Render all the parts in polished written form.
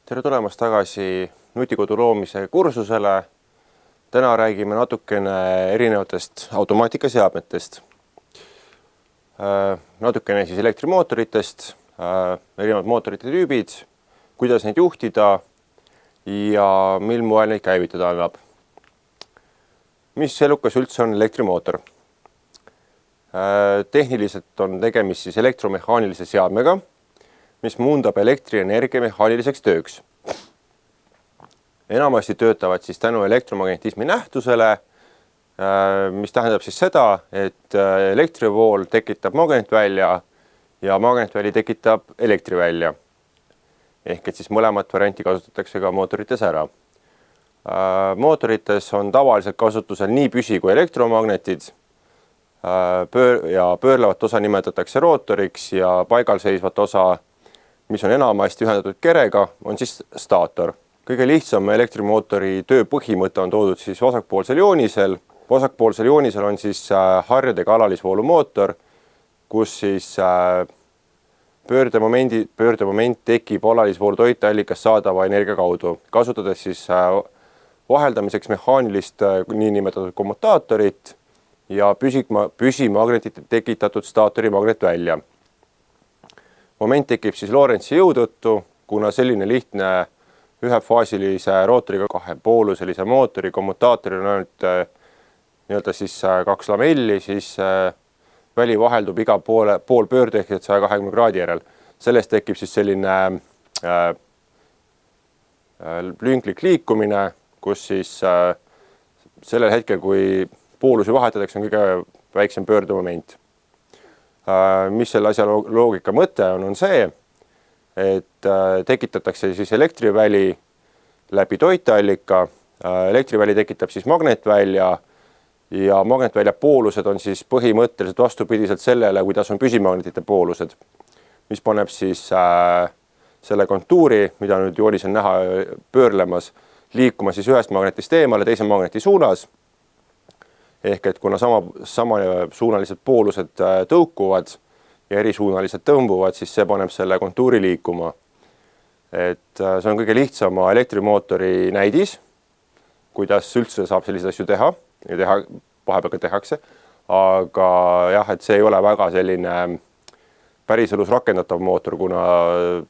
Tere tulemast tagasi nutikodu loomise kursusele. Täna räägime natukene erinevatest automaatikaseadmetest. Natukene siis elektrimootoritest, erinevad mootorite tüübid, kuidas neid juhtida ja mil moel neid käivitada annab. Mis elukas üldse on elektrimootor? Tehniliselt on tegemist siis elektromehaanilise seadmega, mis muundab elektrienergia mehaaniliseks tööks. Enamasti töötavad siis tänu elektromagnetismi nähtusele, mis tähendab siis seda, et elektrivool tekitab magnetvälja ja magnetväli tekitab elektrivälja. Ehk et siis mõlemat varianti kasutatakse ka mootorites ära. Mootorites on tavaliselt kasutusel nii püsi- kui elektromagnetid ja pöörlevat osa nimetatakse rootoriks ja paigal seisvat osa, mis on enamasti ühendatud kerega, on siis staator. Kõige lihtsam elektrimootori töö põhimõte on toodud siis vasakpoolsel joonisel. Vasakpoolsel joonisel on siis harjadega alalisvoolumootor, kus siis pöördemoment tekib alalisvoolu toiteallikast saadava energia kaudu, kasutades siis vaheldamiseks mehaanilist niinimetatud kommutaatorit ja püsimagnetite tekitatud staatori magnetvälja. Moment tekib siis Lorentzi jõu tõttu, kuna selline lihtne ühefaasilise rootoriga kahepooluselise mootori kommutaatoril on ainult siis 2 lamelli, siis väli vaheldub iga pool pöörde ehk 120 kraadi järel. Sellest tekib siis selline lünklik liikumine, kus siis sellel hetkel, kui poolusi vahetatakse, on kõige väiksem pöördemoment. Mis selle asja loogika mõte on see, et tekitatakse siis elektriväli läbi toiteallika, elektriväli tekitab siis magnetvälja ja magnetvälja poolused on siis põhimõtteliselt vastupidiselt sellele, kuidas on püsimagnetite poolused, mis paneb siis selle kontuuri, mida nüüd joonis on näha pöörlemas, liikuma siis ühest magnetist eemale teise magneti suunas. Ehk et kuna samasuunalised poolused tõukuvad ja erisuunalised tõmbuvad, siis see paneb selle kontuuri liikuma. Et see on kõige lihtsama elektrimootori näidis, kuidas üldse saab selliseid asju teha ja vahepeal ka tehakse. Aga jah, et see ei ole väga selline päriselus rakendatav mootor, kuna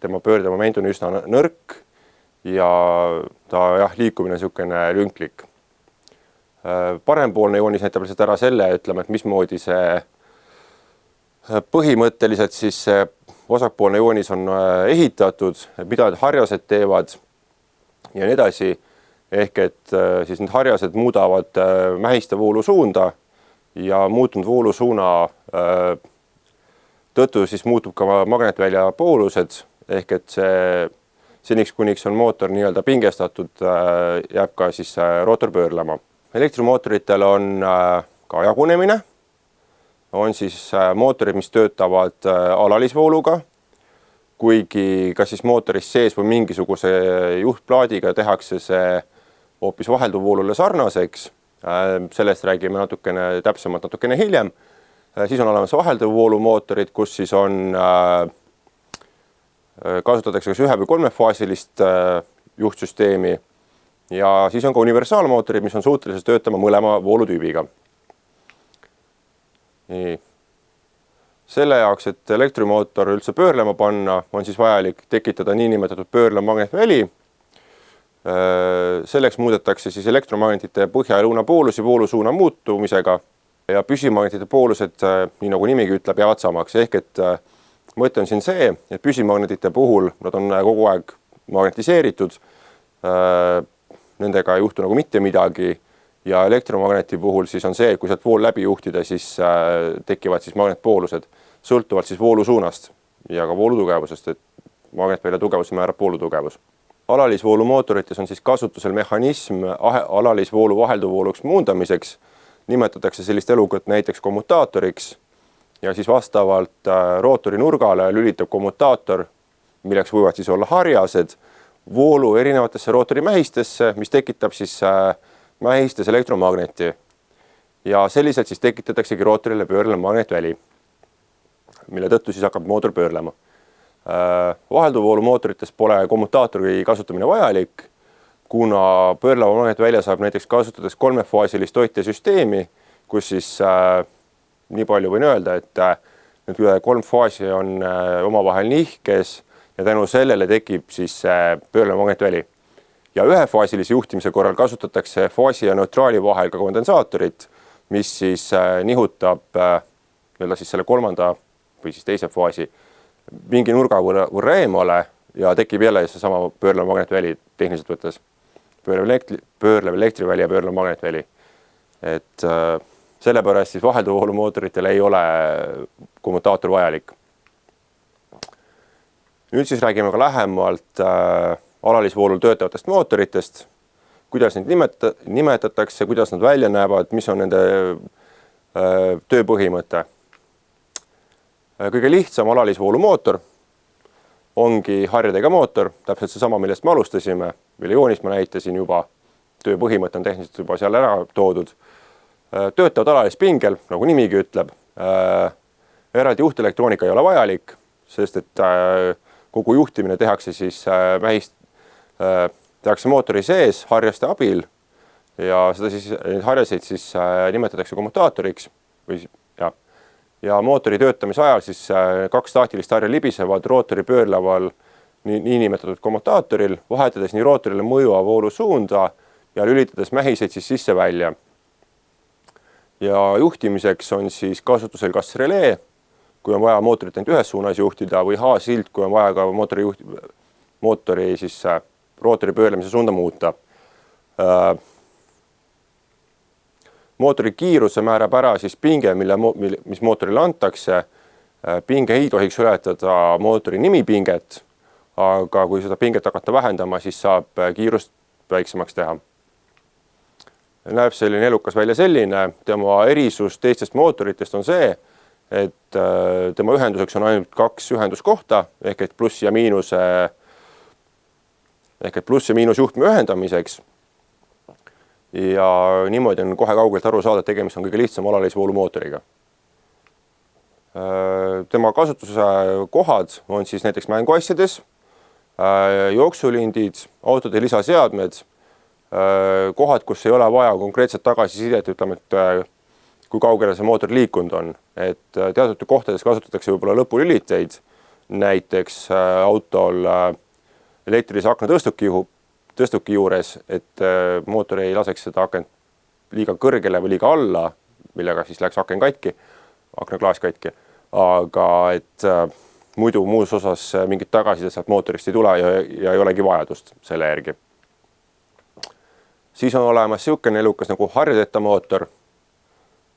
tema pöördemoment on üsna nõrk ja ta liikumine on niisugune lünklik. Parempoolne joonis näitab lihtsalt ära selle, ütleme, et mismoodi see põhimõtteliselt siis vasakpoolne joonis on ehitatud, mida need harjased teevad ja nii edasi. Ehk et siis need harjased muudavad mähiste voolu suunda ja muutunud voolu suuna tõttu siis muutub ka magnetvälja poolused. Ehk et see seniks kuniks on mootor nii-öelda pingestatud, jääb ka siis rootor pöörlema. Elektrimootoritel on ka jagunemine, on siis mootorid, mis töötavad alalisvooluga, kuigi kas siis mootoris sees või mingisuguse juhtplaadiga tehakse see hoopis vahelduvvoolule sarnaseks. Sellest räägime natukene täpsemalt natukene hiljem. Siis on olemas vahelduvvoolumootorid, kus siis on kasutatakse kas 1- või 3-faasilist juhtsüsteemi. Ja siis on ka universaalmootorid, mis on suutelised töötama mõlema voolutüübiga. Nii. Selle jaoks, et elektrimootor üldse pöörlema panna, on siis vajalik tekitada niinimetatud pöörlev magnetväli. Selleks muudetakse siis elektromagnetite põhja- ja lõunapoolusi voolusuuna muutumisega ja püsimagnetite poolused, nii nagu nimigi ütleb, jäävad samaks. Ehk et mõte on siin see, et püsimagnetite puhul nad on kogu aeg magnetiseeritud, nendega ei juhtu nagu mitte midagi ja elektromagneti puhul siis on see, et kui sealt vool läbi juhtida, siis tekivad siis magnetpoolused, sõltuvalt siis voolu suunast ja ka voolutugevusest, et magnetvälja tugevus määrab voolutugevus. Alalisvoolumootorites on siis kasutusel mehhanism alalisvoolu vahelduvvooluks muundamiseks, nimetatakse sellist elukat näiteks kommutaatoriks ja siis vastavalt rootori nurgale lülitab kommutaator, milleks võivad siis olla harjased, voolu erinevatesse rootori mähistesse, mis tekitab siis mähistes elektromagneti. Ja selliselt siis tekitataksegi rootorile pöörlev magnetväli, mille tõttu siis hakkab mootor pöörlema. Vahelduvvoolumootorites pole kommutaatori kasutamine vajalik, kuna pöörleva magnetvälja saab näiteks kasutades kolmefaasilist toitesüsteemi, kus siis nii palju võin öelda, et need 3 faasi on omavahel nihkes ja tänu sellele tekib siis pöörleva magnetväli. Ja ühefaasilise juhtimise korral kasutatakse faasi ja neutraali vahel ka kondensaatorit, mis siis nihutab siis selle 3. või siis 2. faasi mingi nurga võrra eemale ja tekib jälle seesama pöörlev magnetväli tehniliselt võttes. Pöörlev elektriväli ja pöörlev magnetväli. Et sellepärast siis vahelduvvoolumootoritel ei ole kommutaator vajalik. Nüüd siis räägime ka lähemalt alalisvoolul töötavatest mootoritest, kuidas neid nimetatakse, kuidas nad välja näevad, mis on nende tööpõhimõte. Kõige lihtsam alalisvoolumootor ongi harjadega mootor, täpselt seesama, millest me alustasime, mille joonist ma näitasin juba, tööpõhimõte on tehniliselt juba seal ära toodud. Töötavad alalispingel, nagu nimigi ütleb. Eraldi juhtelektroonika ei ole vajalik, sest et kogu juhtimine tehakse siis tehakse mootori sees harjaste abil ja seda siis harjaseid siis nimetatakse kommutaatoriks ja mootori töötamise ajal siis 2 staatilist harja libisevad rootori pöörleval niinimetatud kommutaatoril, vahetades nii rootorile mõjuva voolu suunda ja lülitades mähiseid siis sisse-välja. Ja juhtimiseks on siis kasutusel kas relee, kui on vaja mootorit ainult ühes suunas juhtida, või H-sild, kui on vaja ka mootori siis rootori pöörlemise suunda muuta. Mootori kiiruse määrab ära siis pinge, mis mootorile antakse. Pinge ei tohiks ületada mootori nimipinget, aga kui seda pinget hakata vähendama, siis saab kiirust väiksemaks teha. Näeb selline elukas välja selline, tema erisus teistest mootoritest on see, et tema ühenduseks on ainult 2 ühenduskohta, ehk et pluss ja miinus juhtme ühendamiseks. Ja niimoodi on kohe kaugelt aru saada, et tegemist on kõige lihtsam alalisvoolumootoriga. Tema kasutuse kohad on siis näiteks mänguasjades, jooksulindid, autode lisaseadmed, kohad, kus ei ole vaja konkreetset tagasisidet, ütleme, et kui kaugele see mootor liikunud on. Et teatud kohtades kasutatakse võib-olla lõpulüliteid, näiteks autol elektrilise akna tõstuki juures, et mootor ei laseks seda akent liiga kõrgele või liiga alla, millega siis läks aken katki, aknaklaas katki, aga et muidu muus osas mingit tagasisidet sealt mootorist ei tule ja ei olegi vajadust selle järgi. Siis on olemas niisugune elukas nagu harjadeta mootor,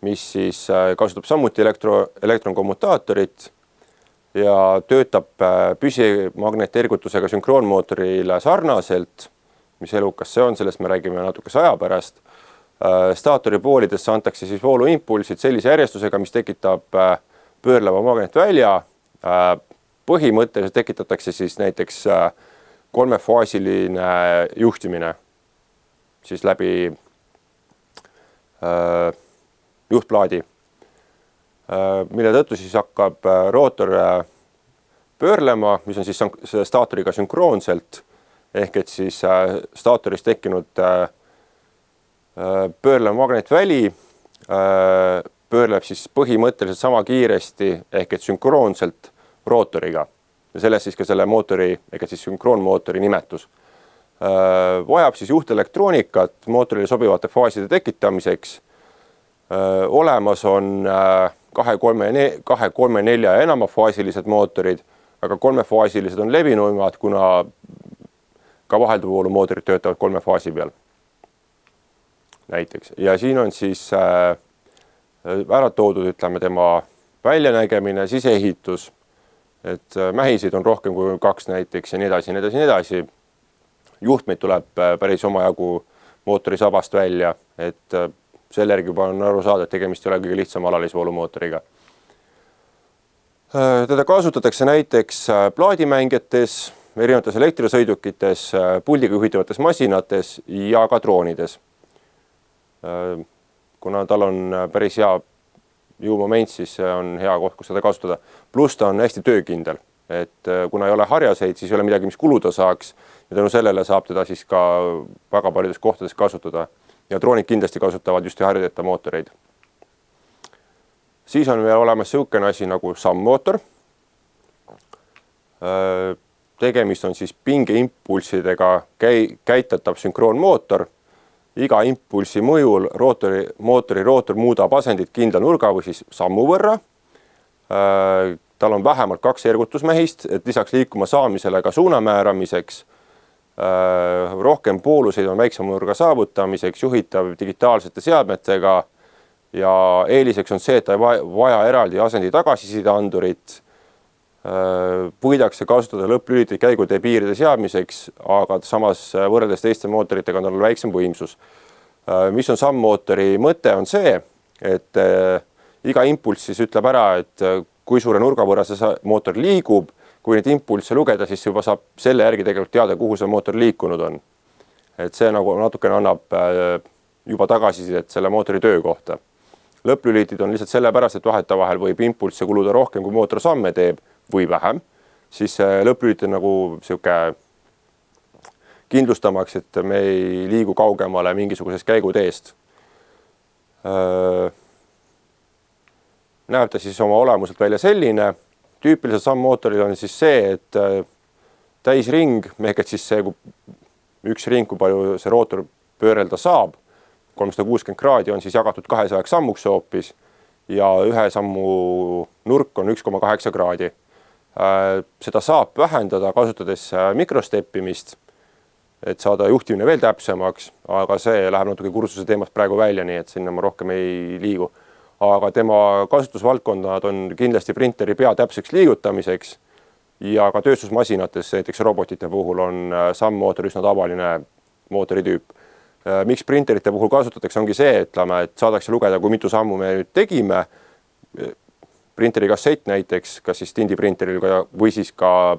mis siis kasutab samuti elektronkommutaatorit ja töötab püsimagnetergutusega sünkroonmootorile sarnaselt, mis elukas see on, sellest me räägime natukese aja pärast. Staatori poolidesse antakse siis vooluimpulsid sellise järjestusega, mis tekitab pöörleva magnetvälja. Põhimõtteliselt tekitatakse siis näiteks 3-faasiline juhtimine siis läbi juhtplaadi, mille tõttu siis hakkab rootor pöörlema, mis on siis staatoriga sünkroonselt, ehk et siis staatoris tekkinud pöörlev magnetväli pöörleb siis põhimõtteliselt sama kiiresti, ehk et sünkroonselt rootoriga. Ja sellest siis ka selle mootori, ehk et siis sünkroonmootori nimetus. Vajab siis juhtelektroonikat mootorile sobivate faaside tekitamiseks. Olemas on 2, 3, 4 ja enamafaasilised mootorid, aga 3-faasilised on levinumad, kuna ka vahelduvvoolumootorid töötavad 3 faasi peal. Näiteks. Ja siin on siis ära toodud, ütleme, tema väljanägemine, siseehitus, et mähiseid on rohkem kui 2 näiteks ja nii edasi, nii edasi, nii edasi. Juhtmeid tuleb päris omajagu mootori sabast välja, et selle järgi juba on aru saada, et tegemist ei ole kõige lihtsam alalisvoolumootoriga. Teda kasutatakse näiteks plaadimängijates, erinevates elektrisõidukites, puldiga juhitavates masinates ja ka droonides. Kuna tal on päris hea jõumoment, siis on hea koht, kus seda kasutada. Plus ta on hästi töökindel. et kuna ei ole harjaseid, siis ei ole midagi, mis kuluda saaks ja tänu sellele saab teda siis ka väga paljudes kohtades kasutada. Ja droonid kindlasti kasutavad just harjadeta mootoreid. Siis on veel olemas selline asi nagu SAM-mootor. Tegemist on siis pingeimpulssidega käitatav sünkroonmootor. Iga impulsi mõjul mootori rootor muudab asendit kindla nurga või siis sammu võrra. Tal on vähemalt 2 ergutusmehist, et lisaks liikuma saamisele ka suuna määramiseks. Rohkem pooluseid on väiksema nurga saavutamiseks, juhitav digitaalsete seadmetega ja eeliseks on see, et ta ei vaja eraldi asendi tagasisideandurit. Võidakse kasutada lõpplülitid käigutee piiride seadmiseks, aga samas võrreldes teiste mootoritega on tal väiksem võimsus. Mis on SAM-mootori mõte on see, et iga impulss siis ütleb ära, et kui suure nurga võrra see mootor liigub, kui neid impulsse lugeda, siis juba saab selle järgi tegelikult teada, kuhu see mootor liikunud on. Et see nagu natukene annab juba tagasisidet selle mootori töö kohta. Lõpplülitid on lihtsalt sellepärast, et vahetavahel võib impulsse kuluda rohkem, kui mootor samme teeb või vähem, siis lõpplülit on nagu selline kindlustamaks, et me ei liigu kaugemale mingisugusest käiguteest. Näeb ta siis oma olemuselt välja selline. Tüüpiliselt SAM-mootoril on siis see, et täisring, ehk et siis see üks ring, kui palju see rootor pöörelda saab, 360 kraadi on siis jagatud 200 sammuks hoopis ja ühe sammu nurk on 1,8 kraadi. Seda saab vähendada kasutades mikrosteppimist, et saada juhtimine veel täpsemaks, aga see läheb natuke kursuse teemast praegu välja, nii et sinna ma rohkem ei liigu. Aga tema kasutusvaldkonnad on kindlasti printeri pea täpseks liigutamiseks ja ka tööstusmasinates, näiteks robotite puhul on SAM-mootor üsna tavaline mootoritüüp. Miks printerite puhul kasutatakse, ongi see, et saadakse lugeda, kui mitu sammu me nüüd tegime. Printeri kassett näiteks, kas siis tindiprinteril või siis ka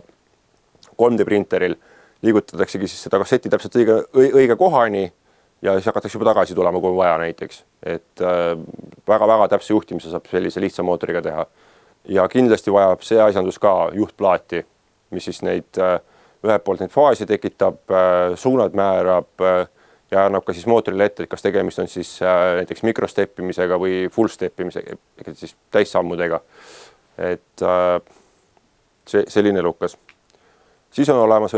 3D printeril liigutataksegi siis seda kasseti täpselt õige kohani ja siis hakatakse juba tagasi tulema, kui on vaja näiteks. Et väga-väga täpse juhtimise saab sellise lihtsa mootoriga teha. Ja kindlasti vajab see asjandus ka juhtplaati, mis siis neid ühelt poolt neid faasi tekitab, suunad määrab ja annab ka siis mootorile ette, et kas tegemist on siis näiteks mikrosteppimisega või full steppimisega, siis täissammudega. Et selline lukas. Siis on olemas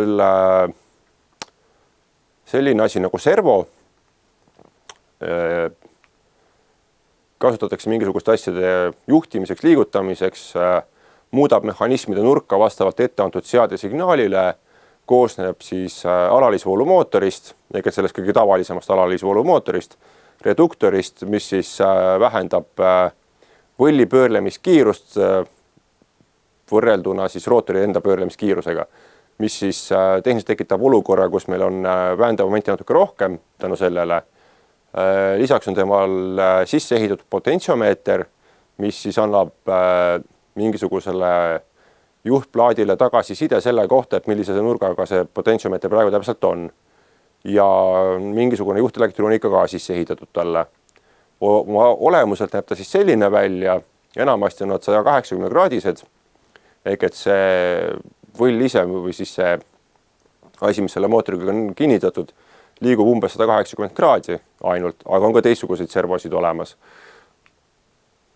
selline asi nagu servo. Kasutatakse mingisuguste asjade juhtimiseks, liigutamiseks, muudab mehhanismide nurka vastavalt ette antud seade signaalile, koosneb siis alalisvoolumootorist, ehk sellest kõige tavalisemast alalisvoolumootorist, reduktorist, mis siis vähendab võlli pöörlemiskiirust võrrelduna siis rootori enda pöörlemiskiirusega, mis siis tehniliselt tekitab olukorra, kus meil on väändav-momenti natuke rohkem tänu sellele. Lisaks on temal sisse ehitatud potentsiomeeter, mis siis annab mingisugusele juhtplaadile tagasiside selle kohta, et millise nurgaga see potentsiomeeter praegu täpselt on. Ja mingisugune juhtelektroonika ka sisse ehitatud talle. Olemuselt näeb ta siis selline välja, enamasti on nad 180 kraadised, ehk et see võll ise või siis see asi, mis selle mootoriga on kinnitatud, liigub umbes 180 kraadi ainult, aga on ka teistsuguseid servosid olemas.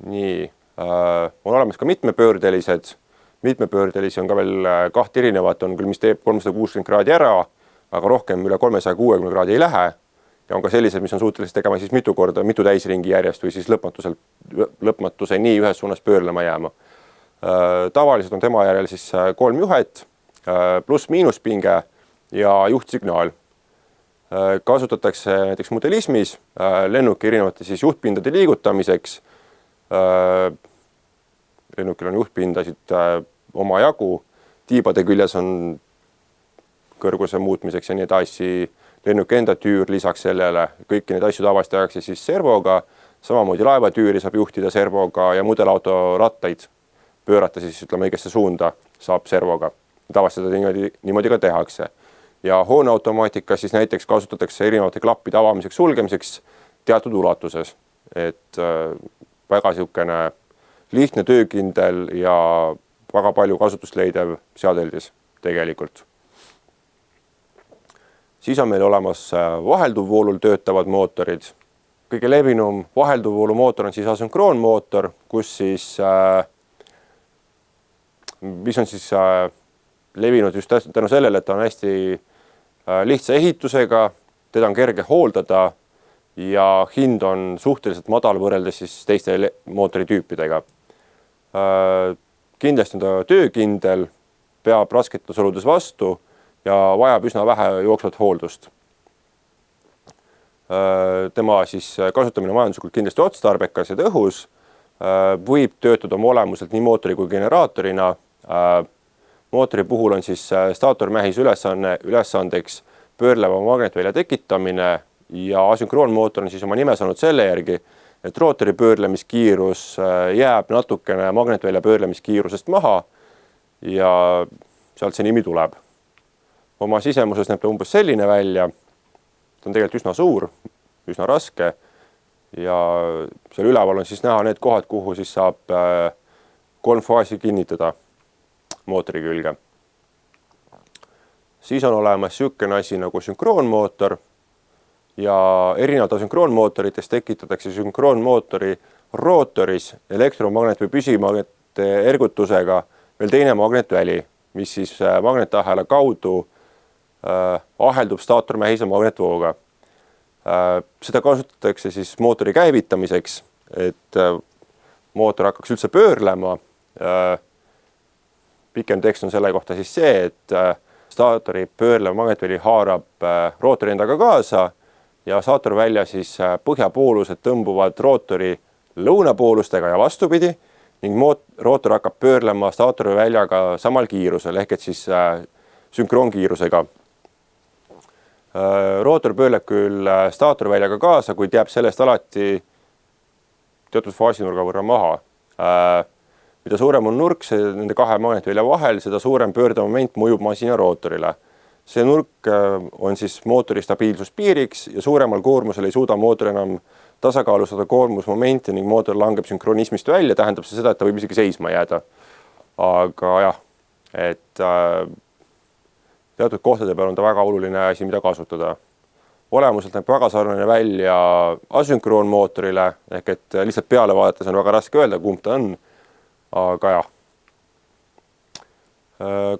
Nii, on olemas ka mitmepöördelised. Mitmepöördelisi on ka veel 2 erinevat, on küll, mis teeb 360 kraadi ära, aga rohkem üle 360 kraadi ei lähe. Ja on ka sellised, mis on suutelised tegema siis mitu korda, mitu täisringi järjest või siis lõpmatuseni ühes suunas pöörlema jääma. Tavaliselt on tema järel siis 3 juhet, pluss-miinuspinge ja juhtsignaal. Kasutatakse näiteks modelismis lennuki erinevate siis juhtpindade liigutamiseks. Lennukil on juhtpindasid oma jagu, tiibade küljes on kõrguse muutmiseks ja nii edasi, lennuki enda tüür lisaks sellele, kõiki neid asju tavaliselt tehakse siis servoga, samamoodi laevatüüri saab juhtida servoga ja mudelauto rattaid pöörata siis ütleme õigesse suunda saab servoga. Tavaliselt seda niimoodi ka tehakse. Ja hooneautomaatikas siis näiteks kasutatakse erinevate klappide avamiseks, sulgemiseks teatud ulatuses. Et väga selline lihtne töökindel ja väga palju kasutust leidev seadeldis tegelikult. Siis on meil olemas vahelduvvoolul töötavad mootorid. Kõige levinum vahelduvvoolu mootor on siis asünkroonmootor, kus siis, mis on siis levinud just tänu sellele, et ta on hästi lihtsa ehitusega, teda on kerge hooldada ja hind on suhteliselt madal võrreldes siis teiste mootoritüüpidega. Kindlasti on ta töökindel, peab rasketes oludes vastu ja vajab üsna vähe jooksvat hooldust. Tema siis kasutamine majanduslikult kindlasti otstarbekas ja tõhus, võib töötada oma olemuselt nii mootori kui generaatorina. Mootori puhul on siis staatormähise ülesandeks pöörleva magnetvälja tekitamine ja asünkroonmootor on siis oma nime saanud selle järgi, et rootori pöörlemiskiirus jääb natukene magnetvälja pöörlemiskiirusest maha ja sealt see nimi tuleb. Oma sisemuses näeb ta umbes selline välja. Ta on tegelikult üsna suur, üsna raske ja seal üleval on siis näha need kohad, kuhu siis saab 3 faasi kinnitada mootori külge. Siis on olemas niisugune asi nagu sünkroonmootor ja erinevalt asünkroonmootoritest tekitatakse sünkroonmootori rootoris elektromagnet või püsimagnete ergutusega veel teine magnetväli, mis siis magnetahela kaudu aheldub staatormähise magnetvooga. Seda kasutatakse siis mootori käivitamiseks, et mootor hakkaks üldse pöörlema. Pikem tekst on selle kohta siis see, et staatori pöörlev magnetväli haarab rootori endaga kaasa ja staatorvälja siis põhjapoolused tõmbuvad rootori lõunapoolustega ja vastupidi ning rootor hakkab pöörlema staatorväljaga samal kiirusel ehk et siis sünkroonkiirusega. Rootor pöörleb küll staatorväljaga kaasa, kuid jääb sellest alati teatud faasinurga võrra maha. Mida suurem on nurk nende kahe magnetvälja vahel, seda suurem pöördemoment mõjub masina rootorile. See nurk on siis mootori stabiilsuspiiriks ja suuremal koormusel ei suuda mootor enam tasakaalustada koormusmomenti ning mootor langeb sünkronismist välja, tähendab see seda, et ta võib isegi seisma jääda. Aga jah, et teatud kohtade peal on ta väga oluline asi, mida kasutada. Olemuselt näeb väga sarnane välja asünkroonmootorile, ehk et lihtsalt peale vaadates on väga raske öelda, kumb ta on. Aga jah.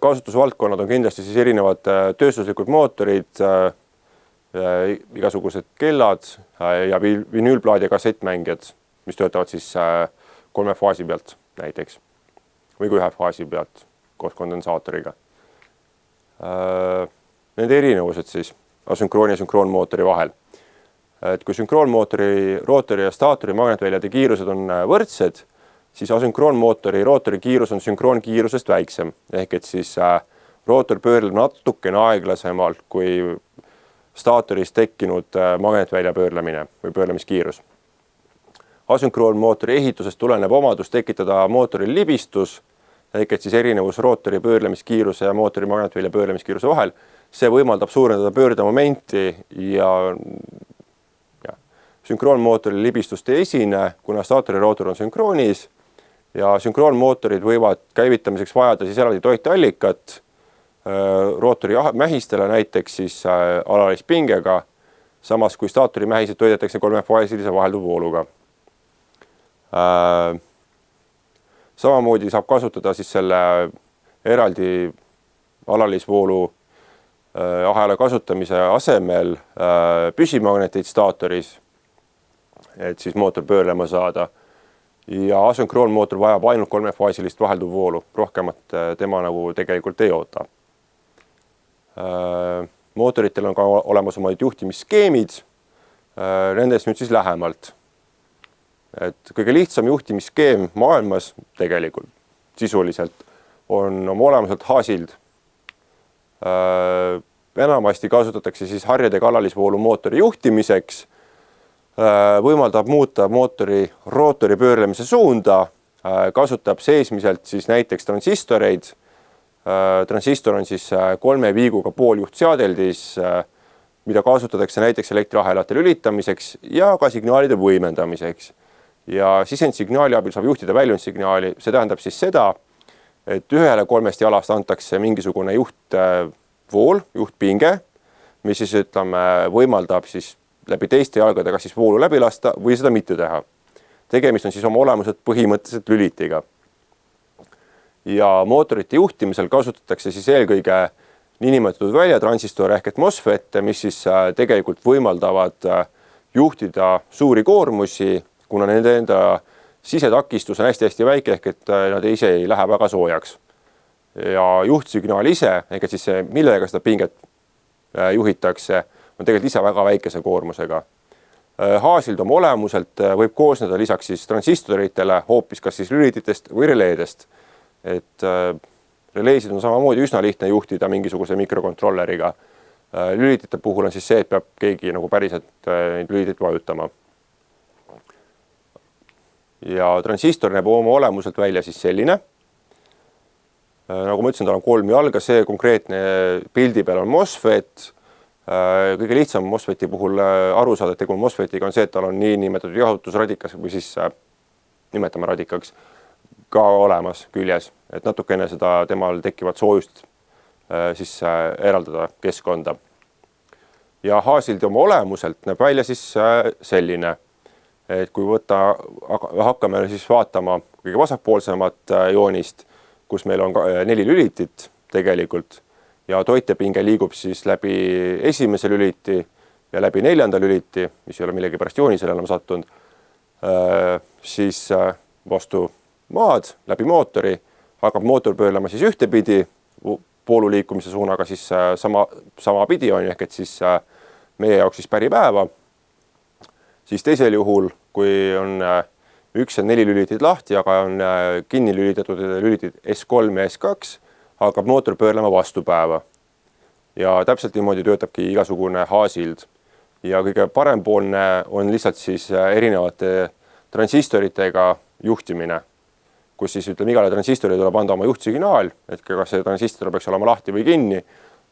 Kasutusvaldkonnad on kindlasti siis erinevad tööstuslikud mootorid, igasugused kellad ja vinüülplaadi ja kassettmängijad, mis töötavad siis 3 faasi pealt näiteks või 1 faasi pealt koos kondensaatoriga. Need erinevused siis asünkroon- ja sünkroonmootori vahel. Et kui sünkroonmootori rootori ja staatori magnetväljade kiirused on võrdsed, siis asünkroonmootori rootori kiirus on sünkroonkiirusest väiksem. Ehk et siis rootor pöörleb natukene aeglasemalt kui staatoris tekkinud magnetvälja pöörlemine või pöörlemiskiirus. Asünkroonmootori ehitusest tuleneb omadus tekitada mootoril libistus, ehk et siis erinevus rootori pöörlemiskiiruse ja mootori magnetvälja pöörlemiskiiruse vahel. See võimaldab suurendada pöördemomenti ja sünkroonmootori libistust ei esine, kuna staatori rootor on sünkroonis ja sünkroonmootorid võivad käivitamiseks vajada siis eraldi toiteallikat rootori mähistele, näiteks siis alalispingega, samas kui staatori mähised toidetakse 3-faasilise vahelduvvooluga. Samamoodi saab kasutada siis selle eraldi alalisvoolu ahela kasutamise asemel püsimagneteid staatoris, et siis mootor pöörlema saada. Ja asünkroonmootor vajab ainult 3-faasilist vahelduvvoolu, rohkemat tema nagu tegelikult ei oota. Mootoritel on ka olemas omad juhtimisskeemid, nendest nüüd siis lähemalt. Et kõige lihtsam juhtimisskeem maailmas tegelikult sisuliselt on oma olemuselt Haasild. Enamasti kasutatakse siis harjadega alalisvoolu mootori juhtimiseks, võimaldab muuta mootori rootori pöörlemise suunda, kasutab seesmiselt siis näiteks transistoreid. Transistor on siis 3 viiguga pooljuhtseadeldis, mida kasutatakse näiteks elektriahelate lülitamiseks ja ka signaalide võimendamiseks. Ja sisendsignaali abil saab juhtida väljundsignaali, see tähendab siis seda, et ühele 3 jalast antakse mingisugune juhtvool, juhtpinge, mis siis võimaldab siis läbi teiste jalgade kas siis voolu läbi lasta või seda mitte teha. Tegemist on siis oma olemuselt põhimõtteliselt lülitiga. Ja mootorite juhtimisel kasutatakse siis eelkõige niinimetatud väljatransistore ehk et MOSFET, mis siis tegelikult võimaldavad juhtida suuri koormusi, kuna nende enda sisetakistus on hästi-hästi väike ehk et nad ise ei lähe väga soojaks. Ja juhtsignaal ise, ehk et siis see, millega seda pinget juhitakse, on tegelikult ise väga väikese koormusega. Haasild oma olemuselt võib koosneda lisaks siis transistoritele hoopis kas siis lülititest või releedest. Et releesid on samamoodi üsna lihtne juhtida mingisuguse mikrokontrolleriga. Lülitite puhul on siis see, et peab keegi nagu päriselt neid lülitit vajutama. Ja transistor näeb oma olemuselt välja siis selline. Nagu ma ütlesin, tal on 3 jalga, see konkreetne pildi peal on MOSFET. Kõige lihtsam MOSFETi puhul aru saada, et tegu MOSFETiga on see, et tal on niinimetatud jahutusradikas või siis nimetame radikaks ka olemas küljes, et natukene seda temal tekkivat soojust siis eraldada keskkonda. Ja haasildi oma olemuselt näeb välja siis selline, et kui hakkame siis vaatama kõige vasakpoolsemat joonist, kus meil on 4 lülitit tegelikult ja toitepinge liigub siis läbi esimese lüliti ja läbi 4. lüliti, mis ei ole millegi pärast joonisele enam sattunud, siis vastu maad läbi mootori hakkab mootor pöörlema siis ühtepidi pooluliikumise suunaga siis sama pidi on, ehk et siis meie jaoks siis päripäeva. Siis teisel juhul, kui on 1 ja 4 lülitit lahti, aga on kinni lülitatud lülitid S3 ja S2, hakkab mootor pöörlema vastupäeva. Ja täpselt niimoodi töötabki igasugune haasild. Ja kõige parempoolne on lihtsalt siis erinevate transistoritega juhtimine, kus siis igale transistori tuleb anda oma juhtsignaal, et kas see transistor peaks olema lahti või kinni,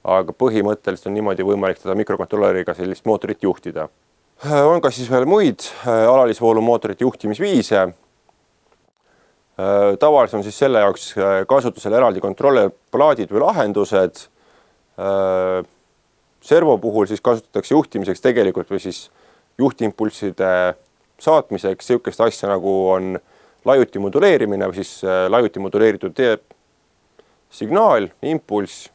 aga põhimõtteliselt on niimoodi võimalik teda mikrokontrolleriga sellist mootorit juhtida. On ka siis veel muid alalisvoolu mootorite juhtimisviise. Tavaliselt on siis selle jaoks kasutusel eraldi kontrollerplaadid või lahendused. Servo puhul siis kasutatakse juhtimiseks tegelikult või siis juhtimpulsside saatmiseks sellist asja nagu on lajuti moduleerimine või siis lajuti moduleeritud signaal, impulss.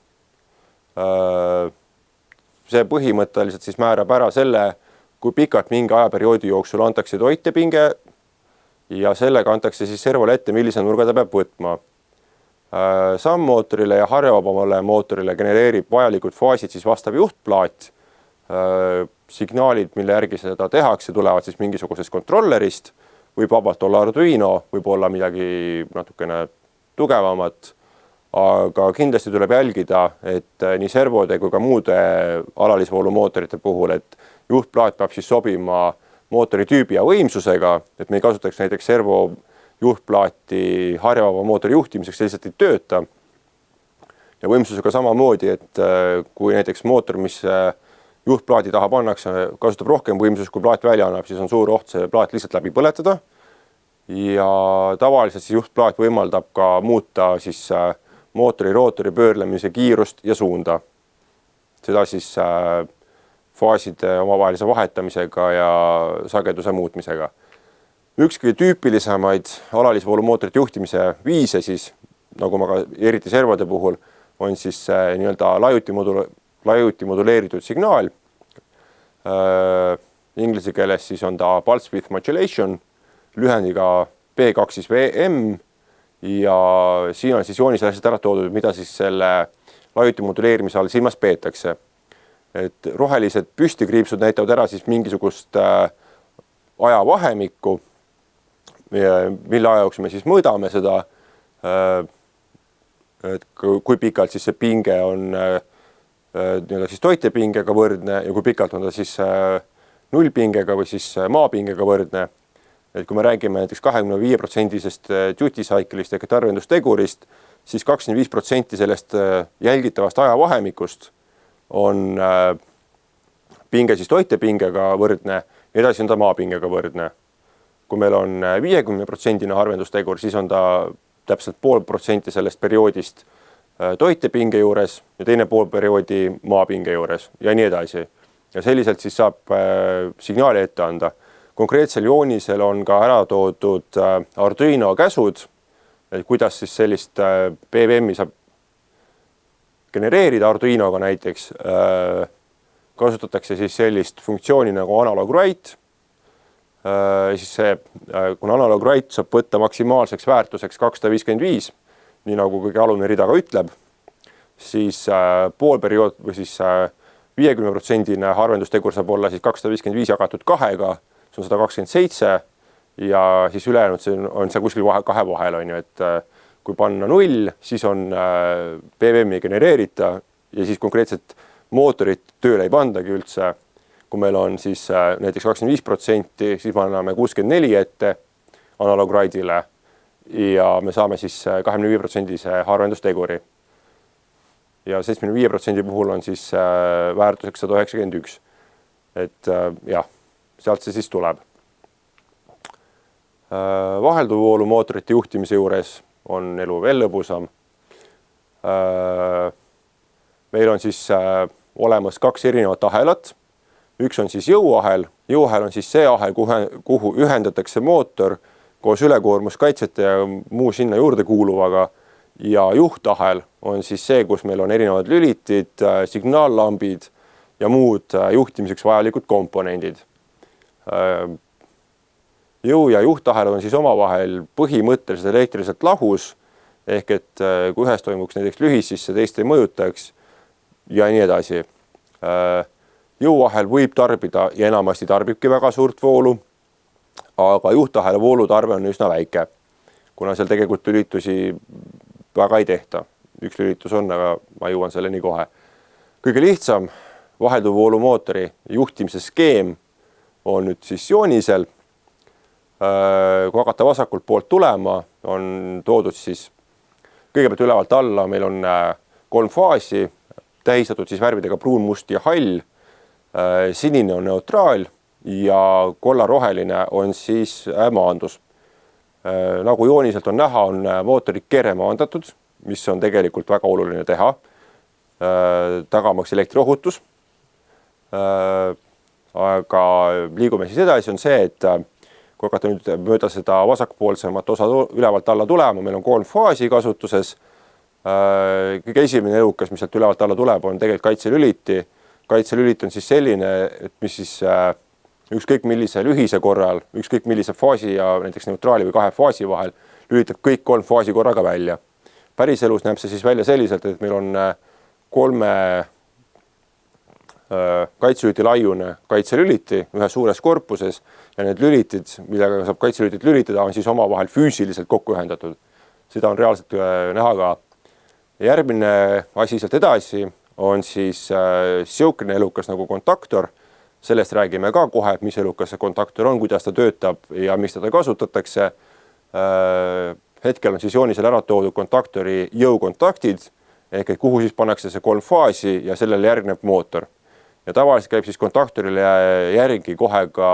See põhimõtteliselt siis määrab ära selle, kui pikalt mingi ajaperioodi jooksul antakse toitepinge ja sellega antakse siis servole ette, millise nurga ta peab võtma. Sammootorile ja harjavamale mootorile genereerib vajalikud faasid siis vastav juhtplaat. Signaalid, mille järgi seda tehakse, tulevad siis mingisugusest kontrollerist, võib vabalt olla Arduino, võib olla midagi natukene tugevamat, aga kindlasti tuleb jälgida, et nii servode kui ka muude alalisvoolu mootorite puhul, et juhtplaat peab siis sobima mootori tüübi ja võimsusega, et me ei kasutaks näiteks servo juhtplaati harjavama mootori juhtimiseks, see lihtsalt ei tööta. Ja võimsusega samamoodi, et kui näiteks mootor, mis juhtplaadi taha pannakse, kasutab rohkem võimsust, kui plaat välja annab, siis on suur oht see plaat lihtsalt läbi põletada. Ja tavaliselt siis juhtplaat võimaldab ka muuta siis mootori rootori pöörlemise kiirust ja suunda. Seda siis faaside omavahelise vahetamisega ja sageduse muutmisega. Üks kõige tüüpilisemaid alalisvoolu mootorite juhtimise viise siis, nagu ma ka eriti servode puhul, on siis nii-öelda lajuti moduleeritud signaal. Inglise keeles siis on ta pulse width modulation, lühendiga P2VM ja siin on siis joonisläheselt ära toodud, mida siis selle lajuti moduleerimise all silmas peetakse. Et rohelised püstikriipsud näitavad ära siis mingisugust ajavahemikku, mille aja jooksul me siis mõõdame seda, et kui pikalt siis see pinge on siis toitepingega võrdne ja kui pikalt on ta siis nullpingega või siis maapingega võrdne. Et kui me räägime näiteks 25%-sest duty cycle'ist ehk tarvendustegurist, siis 25% sellest jälgitavast ajavahemikust on pinge siis toitepingega võrdne, edasi on ta maapingega võrdne. Kui meil on 50% harvendustegur, siis on ta täpselt 0,5% sellest perioodist toitepinge juures ja teine pool perioodi maapinge juures ja nii edasi. Ja selliselt siis saab signaali ette anda. Konkreetsel joonisel on ka ära toodud Arduino käsud, et kuidas siis sellist BVM-i saab genereerida Arduinoga näiteks. Kasutatakse siis sellist funktsiooni nagu analog write. Siis see, kuna analog write saab võtta maksimaalseks väärtuseks 255, nii nagu kõige alumine rida ka ütleb, siis poolperiood või siis 50% harvendustegur saab olla siis 255 jagatud 2-ga, see on 127 ja siis ülejäänud on see kuskil kahe vahel, on ju, et kui panna 0, siis on BVM-i genereerita ja siis konkreetselt mootorit tööle ei pandagi üldse. Kui meil on siis näiteks 25%, siis me anname 64 ette analog write'ile ja me saame siis 25% harvendusteguri. Ja 75% puhul on siis väärtuseks 191. Et jah, sealt see siis tuleb. Vahelduvoolu mootorite juhtimise juures on elu veel lõbusam. Meil on siis olemas 2 erinevat ahelat. Üks on siis jõuahel. Jõuahel on siis see ahel, kuhu ühendatakse mootor koos ülekoormuskaitsete ja muu sinna juurde kuuluvaga. Ja juhtahel on siis see, kus meil on erinevad lülitid, signaallambid ja muud juhtimiseks vajalikud komponendid. Jõu- ja juhtahel on siis omavahel põhimõtteliselt elektriliselt lahus, ehk et kui ühes toimuks näiteks lühis, siis see teist ei mõjutaks ja nii edasi. Jõuahel võib tarbida ja enamasti tarbibki väga suurt voolu, aga juhtahele voolutarve on üsna väike, kuna seal tegelikult lülitusi väga ei tehta. Üks lülitus on, aga ma jõuan selleni kohe. Kõige lihtsam vahelduvoolu mootori juhtimise skeem on nüüd siis joonisel. Kui hakata vasakult poolt tulema, on toodud siis kõigepealt ülevalt alla, meil on 3 faasi, tähistatud siis värvidega pruun, must ja hall. Sinine on neutraal ja kollaroheline on siis maandus. Nagu jooniselt on näha, on mootori kere maandatud, mis on tegelikult väga oluline teha, tagamaks elektriohutus. Aga liigume siis edasi, on see, et kui hakata nüüd mööda seda vasakpoolsemat osa ülevalt alla tulema, meil on 3 faasi kasutuses. Kõige esimene elukas, mis sealt ülevalt alla tuleb, on tegelikult kaitselüliti. Kaitselülit on siis selline, et mis siis ükskõik millise lühise korral, ükskõik millise faasi ja näiteks neutraali või 2 faasi vahel lülitab kõik 3 faasi korraga välja. Päriselus näeb see siis välja selliselt, et meil on 3 kaitselüliti laiune kaitselüliti ühe suures korpuses ja need lülitid, millega saab kaitselülitit lülitada, on siis omavahel füüsiliselt kokku ühendatud. Seda on reaalselt näha ka. Järgmine asi sealt edasi on siis siukene elukas nagu kontaktor. Sellest räägime ka kohe, et mis elukas see kontaktor on, kuidas ta töötab ja mis teda kasutatakse. Hetkel on siis joonisel ära toodud kontaktori jõukontaktid, ehk et kuhu siis pannakse see 3 faasi ja sellele järgneb mootor. Ja tavaliselt käib siis kontaktorile järgi kohe ka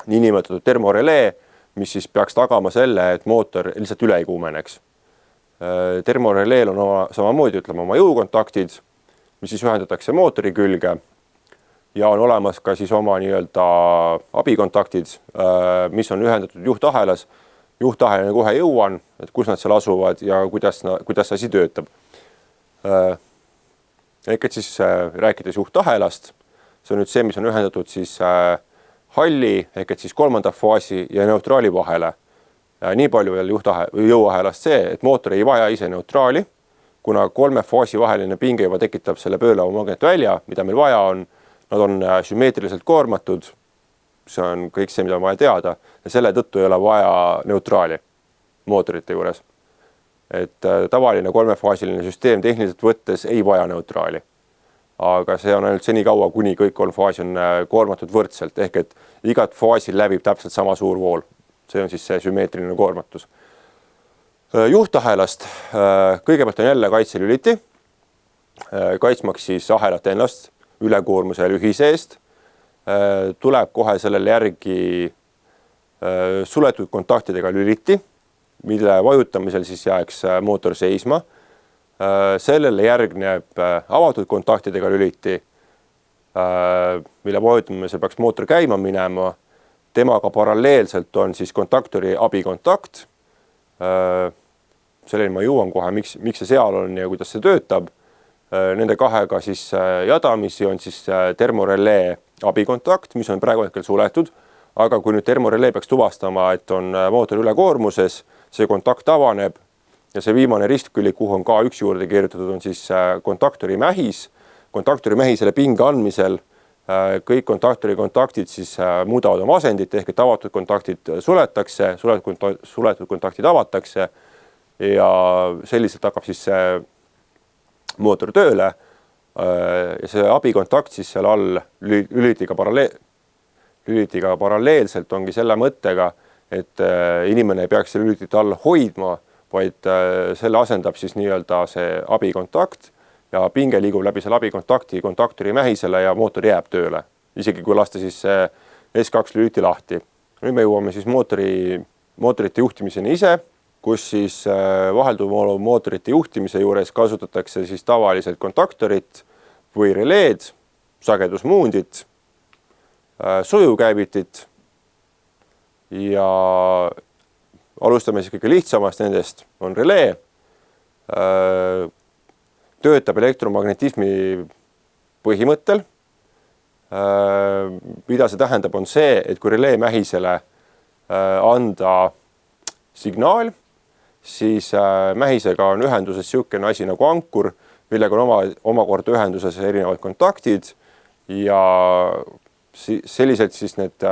niinimetatud termorelee, mis siis peaks tagama selle, et mootor lihtsalt üle ei kuumeneks. Termoreleel on samamoodi, ütleme, oma jõukontaktid, mis siis ühendatakse mootori külge ja on olemas ka siis oma nii-öelda abikontaktid, mis on ühendatud juhtahelas. Juhtahelani kohe jõuan, et kus nad seal asuvad ja kuidas see asi töötab. Ehk et siis rääkides juhtahelast, see on nüüd see, mis on ühendatud siis halli, ehk et siis 3. faasi ja neutraali vahele. Nii palju veel jõuahelast see, et mootor ei vaja ise neutraali, kuna 3 faasi vaheline pinge juba tekitab selle pöörleva magnetvälja, mida meil vaja on. Nad on sümmeetriliselt koormatud, see on kõik see, mida on vaja teada ja selle tõttu ei ole vaja neutraali mootorite juures. Et tavaline 3-faasiline süsteem tehniliselt võttes ei vaja neutraali. Aga see on ainult seni kaua, kuni kõik 3 faasi on koormatud võrdselt, ehk et igat faasi läbib täpselt sama suur vool. See on siis see sümmeetriline koormatus. Juhtahelast kõigepealt on jälle kaitselüliti, kaitsmaks siis ahelat ennast ülekoormuse ja lühise eest. Tuleb kohe sellele järgi suletud kontaktidega lüliti, mille vajutamisel siis jääks mootor seisma. Sellele järgneb avatud kontaktidega lüliti, mille vajutamisel peaks mootor käima minema. Temaga paralleelselt on siis kontaktori abikontakt. Selleni ma jõuan kohe, miks see seal on ja kuidas see töötab. Nende kahega siis jadamisi on siis termorelee abikontakt, mis on praegu hetkel suletud. Aga kui nüüd termorelee peaks tuvastama, et on mootor ülekoormuses, see kontakt avaneb ja see viimane ristküli, kuhu on K1 juurde kirjutatud, on siis kontaktori mähis. Kontaktori mähisele pinge andmisel kõik kontaktori kontaktid siis muudavad oma asendit, ehk et avatud kontaktid suletakse, suletud kontaktid avatakse ja selliselt hakkab siis see mootor tööle. Ja see abikontakt siis seal all lülitiga paralleelselt ongi selle mõttega, et inimene ei peaks selle lülitit all hoidma, vaid selle asendab siis nii-öelda see abikontakt ja pinge liigub läbi selle abikontakti kontaktori mähisele ja mootor jääb tööle, isegi kui lasta siis S2 lüliti lahti. Nüüd me jõuame siis mootorite juhtimiseni ise, kus siis vahelduva mootorite juhtimise juures kasutatakse siis tavaliselt kontaktorit või releed, sagedusmuundit, sujuvkäibitit ja alustame siis kõige lihtsamast nendest on relee. Töötab elektromagnetismi põhimõttel. Mida see tähendab on see, et kui relee mähisele anda signaal, siis mähisega on ühenduses niisugune asi nagu ankur, millega on omakorda ühenduses erinevad kontaktid ja selliselt siis need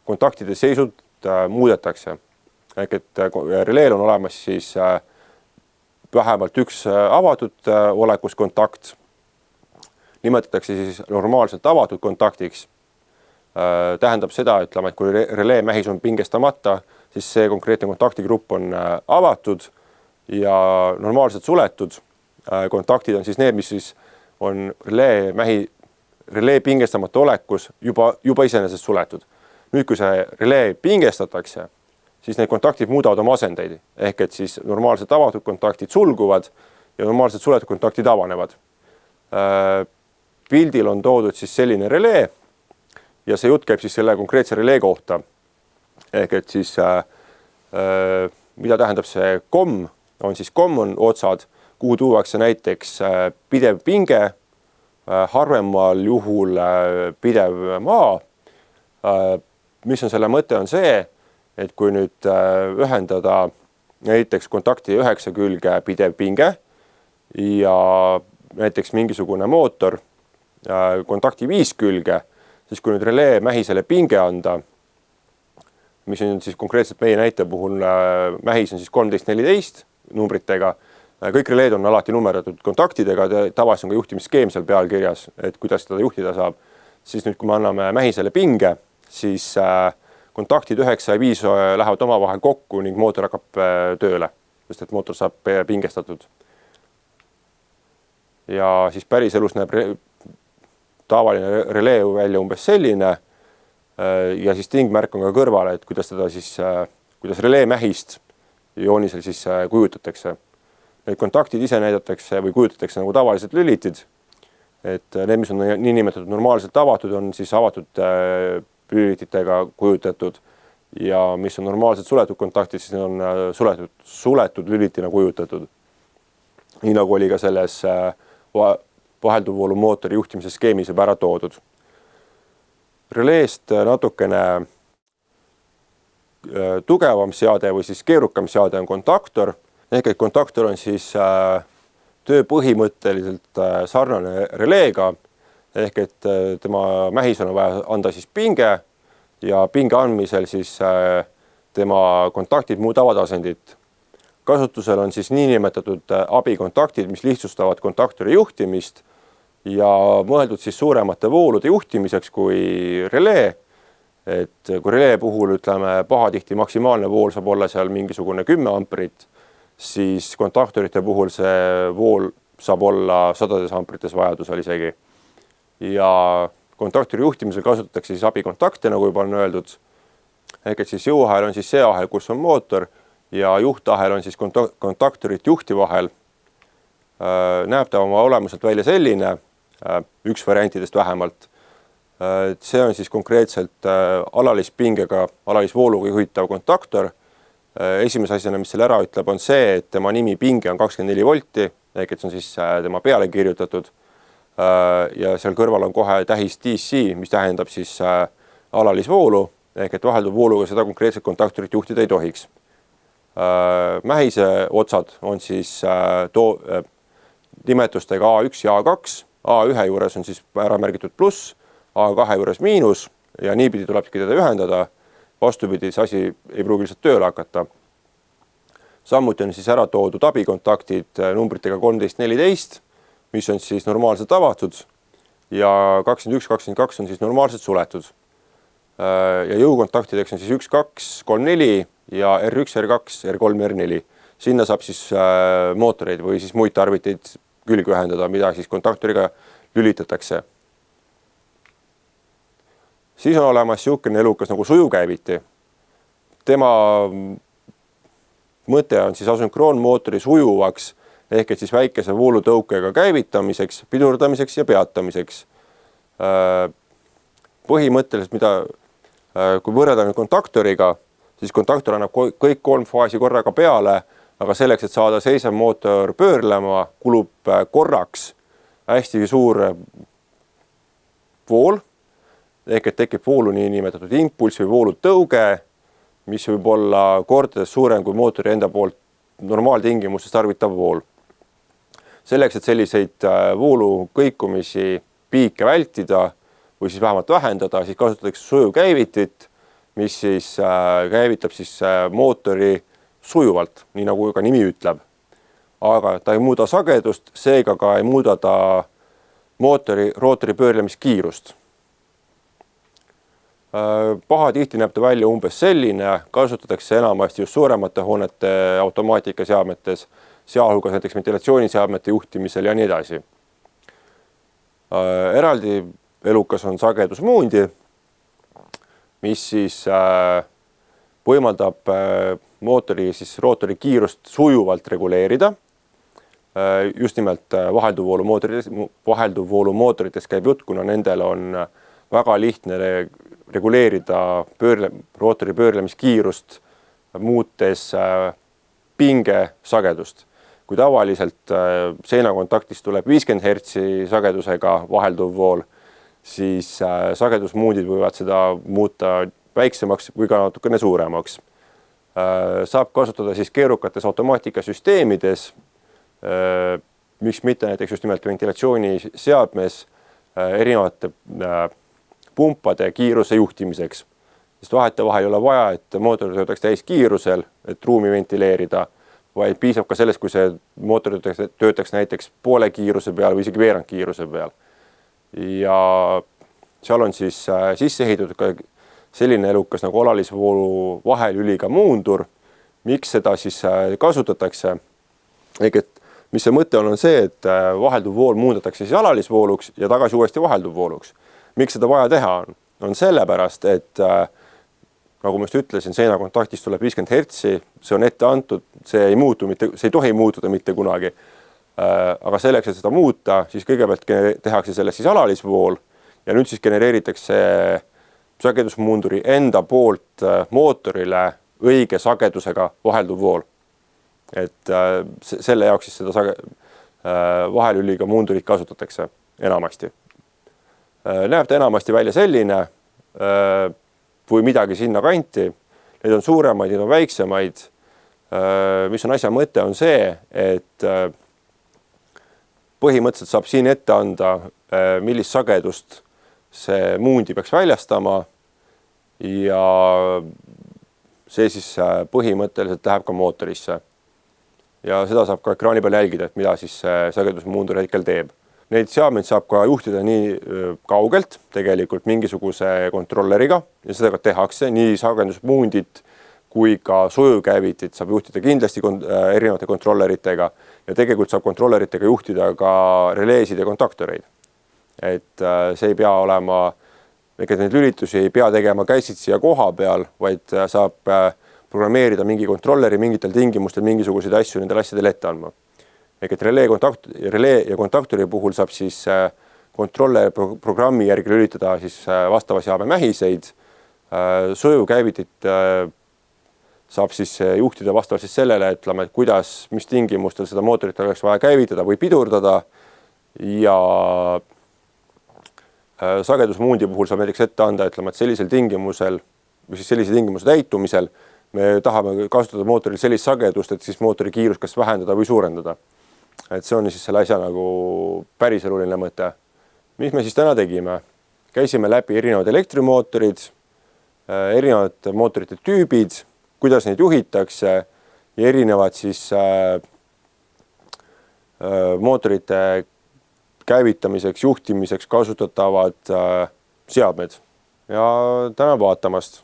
kontaktide seisud muudetakse. Ehk et releel on olemas siis vähemalt üks avatud olekus kontakt. Nimetatakse siis normaalselt avatud kontaktiks. Tähendab seda, ütleme, et kui relee mähis on pingestamata, siis see konkreetne kontaktigrupp on avatud ja normaalselt suletud. Kontaktid on siis need, mis siis on relee pingestamata olekus juba iseenesest suletud. Nüüd, kui see relee pingestatakse, siis need kontaktid muudavad oma asendeid. Ehk et siis normaalselt avatud kontaktid sulguvad ja normaalselt suletud kontaktid avanevad. Pildil on toodud siis selline relee ja see jutt käib siis selle konkreetse relee kohta. Ehk et siis mida tähendab see komm, on siis komm on otsad, kuhu tuuakse näiteks pidev pinge, harvemal juhul pidev maa. Mis on selle mõte on see, et kui nüüd ühendada näiteks kontakti 9 külge pidev pinge ja näiteks mingisugune mootor kontakti 5 külge, siis kui nüüd relee mähisele pinge anda, mis on siis konkreetselt meie näite puhul mähis on siis 13-14 numbritega, kõik releed on alati numeratud kontaktidega, tavaliselt on ka juhtimisskeem seal peal kirjas, et kuidas seda juhtida saab. Siis nüüd, kui me anname mähisele pinge, siis kontaktid 9 ja 5 lähevad omavahel kokku ning mootor hakkab tööle, sest et mootor saab pingestatud. Ja siis päris elus näeb tavaline relee välja umbes selline ja siis tingmärk on ka kõrvale, et kuidas relee mähist joonisel siis kujutatakse. Need kontaktid ise näidatakse või kujutatakse nagu tavaliselt lülitid, et need, mis on niinimetatud normaalselt avatud, on siis avatud lülititega kujutatud ja mis on normaalselt suletud kontaktid, siis need on suletud lülitina kujutatud. Nii nagu oli ka selles vahelduvoolu mootori juhtimise skeemis juba ära toodud. Releest natukene tugevam seade või siis keerukam seade on kontaktor. Ehk et kontaktor on siis töö põhimõtteliselt sarnane releega. Ehk et tema mähisel on vaja anda siis pinge ja pinge andmisel siis tema kontaktid muudavad asendit. Kasutusel on siis niinimetatud abikontaktid, mis lihtsustavad kontaktori juhtimist ja mõeldud siis suuremate voolude juhtimiseks kui relee. Et kui relee puhul ütleme pahatihti maksimaalne vool saab olla seal mingisugune 10 amperit, siis kontaktorite puhul see vool saab olla 100 amprites vajadusel isegi. Ja kontaktori juhtimisel kasutatakse siis abikontakte, nagu juba on öeldud. Ehk et siis jõuahel on siis see ahel, kus on mootor ja juhtahel on siis kontaktorit juhti vahel. Näeb ta oma olemuselt välja selline, üks variantidest vähemalt. See on siis konkreetselt alalispingega, alalisvooluga juhitav kontaktor. Esimese asjana, mis selle ära ütleb, on see, et tema nimi pinge on 24 volti, ehk et see on siis tema peale kirjutatud. Ja seal kõrval on kohe tähis DC, mis tähendab siis alalisvoolu, ehk et vahelduv vooluga seda konkreetset kontaktorit juhtida ei tohiks. Mähise otsad on siis nimetustega A1 ja A2. A1 juures on siis ära märgitud pluss, A2 juures miinus ja niipidi tulebki teda ühendada. Vastupidi, see asi ei pruugi lihtsalt tööle hakata. Samuti on siis ära toodud abikontaktid numbritega 13-14, mis on siis normaalselt avatud ja 21-22 on siis normaalselt suletud. Ja jõukontaktideks on siis 1, 2, 3, 4 ja R1, R2, R3, R4. Sinna saab siis mootoreid või siis muid tarviteid külge ühendada, mida siis kontaktoriga lülitatakse. Siis on olemas niisugune elukas nagu sujuvkäiviti. Tema mõte on siis asünkroonmootori sujuvaks ehk et siis väikese voolutõukega käivitamiseks, pidurdamiseks ja peatamiseks. Põhimõtteliselt, kui võrrelda kontaktoriga, siis kontaktor annab kõik 3 faasi korraga peale, aga selleks, et saada seisev mootor pöörlema, kulub korraks hästi suur vool, ehk et tekib voolu niinimetatud impulss või voolutõuge, mis võib olla kordades suurem kui mootori enda poolt normaaltingimustes tarvitav vool. Selleks, et selliseid voolu kõikumisi piike vältida või siis vähemalt vähendada, siis kasutatakse sujuvkäivitit, mis siis käivitab siis mootori sujuvalt, nii nagu ka nimi ütleb. Aga ta ei muuda sagedust, seega ka ei muuda ta rootori pöörlemiskiirust. Pahatihti näeb ta välja umbes selline, kasutatakse enamasti just suuremate hoonete automaatikaseadmetes, sealhulgas näiteks ventilatsiooniseadmete juhtimisel ja nii edasi. Eraldi elukas on sagedusmuundi, mis siis võimaldab rootori kiirust sujuvalt reguleerida. Just nimelt vahelduvvoolu mootorites käib jutt, kuna nendel on väga lihtne reguleerida rootori pöörlemiskiirust, muutes pinge sagedust. Kui tavaliselt seinakontaktist tuleb 50 Hz sagedusega vahelduv vool, siis sagedusmuudid võivad seda muuta väiksemaks või ka natukene suuremaks. Saab kasutada siis keerukates automaatikasüsteemides, miks mitte näiteks just nimelt ventilatsiooniseadmes erinevate pumpade kiiruse juhtimiseks. Sest vahetevahel ei ole vaja, et mootor töötaks täis kiirusel, et ruumi ventileerida, vaid piisab ka sellest, kui see mootor töötaks näiteks poole kiiruse peal või isegi veerand kiiruse peal. Ja seal on siis sisse ehitatud ka selline elukas nagu alalisvoolu vahelüliga muundur. Miks seda siis kasutatakse? Ehk et mis see mõte on see, et vahelduv vool muundatakse siis alalisvooluks ja tagasi uuesti vahelduv vooluks. Miks seda vaja teha on? On sellepärast, et nagu ma just ütlesin, seinakontaktist tuleb 50 Hz, see on ette antud, see ei tohi muutuda mitte kunagi. Aga selleks, et seda muuta, siis kõigepealt tehakse sellest siis alalisvool ja nüüd siis genereeritakse sagedusmuunduri enda poolt mootorile õige sagedusega vahelduv vool. Et selle jaoks siis seda vahelüliga muundurit kasutatakse enamasti. Näeb ta enamasti välja selline või midagi sinna kanti. Need on suuremaid, need on väiksemaid. Mis on asja mõte on see, et põhimõtteliselt saab siin ette anda, millist sagedust see muundi peaks väljastama ja see siis põhimõtteliselt läheb ka mootorisse. Ja seda saab ka ekraani peal jälgida, et mida siis sagedusmuundur hetkel teeb. Neid seadmeid saab ka juhtida nii kaugelt, tegelikult mingisuguse kontrolleriga ja seda ka tehakse, nii sagedusmuundit kui ka sujuvkäivitit saab juhtida kindlasti erinevate kontrolleritega ja tegelikult saab kontrolleritega juhtida ka releesid ja kontaktoreid. Et see ei pea olema, ega neid lülitusi ei pea tegema käsitsi ja koha peal, vaid saab programmeerida mingi kontrolleri mingitel tingimustel mingisuguseid asju nendel asjadel ette andma. Ehk et relee ja kontaktori puhul saab siis kontroller programmi järgi lülitada siis vastava seame mähiseid, sojuvkäivitit saab siis juhtida vastavalt siis sellele, ütleme, et kuidas, mis tingimustel seda mootorit oleks vaja käivitada või pidurdada ja sagedusmuundi puhul saab näiteks ette anda, ütleme, et sellisel tingimusel või siis sellise tingimuse täitumisel me tahame kasutada mootoril sellist sagedust, et siis mootori kiirust kas vähendada või suurendada. Et see on siis selle asja nagu päris eluline mõte. Mis me siis täna tegime? Käisime läbi erinevad elektrimootorid, erinevad mootorite tüübid, kuidas neid juhitakse ja erinevad siis mootorite käivitamiseks, juhtimiseks kasutatavad seadmed. Ja täna vaatamast.